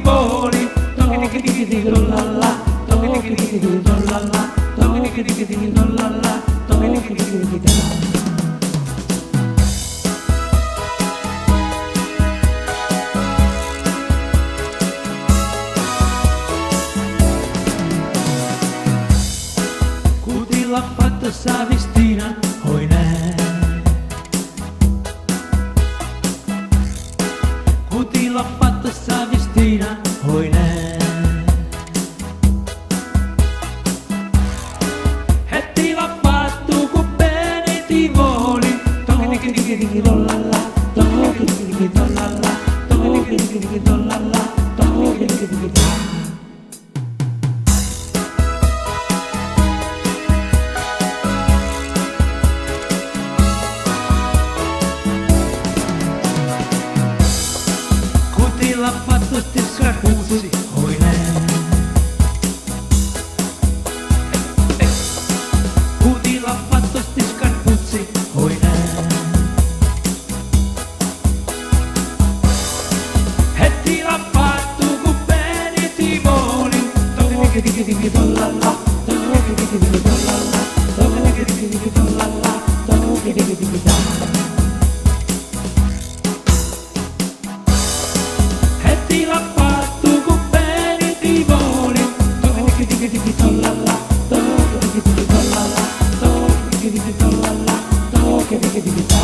voli, tocchi di di do la la, tocchi di di do la la, tocchi di di do la la, tocchi di di da. L'ha fatta sta vestina, oinè. Cuti l'ha fatta sta vestina, oinè. E ti l'ha fatto con bene ti voli, tocchi di do la la, tocchi di do la la, tocchi di do la la, tocchi di da. L'ha fatto sti scarpuzzi, oinè. Cuti l'ha fatto sti scarpuzzi, oinè. E ti l'ha fatto con bene ti voli, tocchi di do la la, tocchi di do la la, tocchi di do la la, tocchi di da. Ti l'ha fatto con bene ti voli, tocchi di do la la, tocchi di do la la, tocchi di do la la, tocchi di da.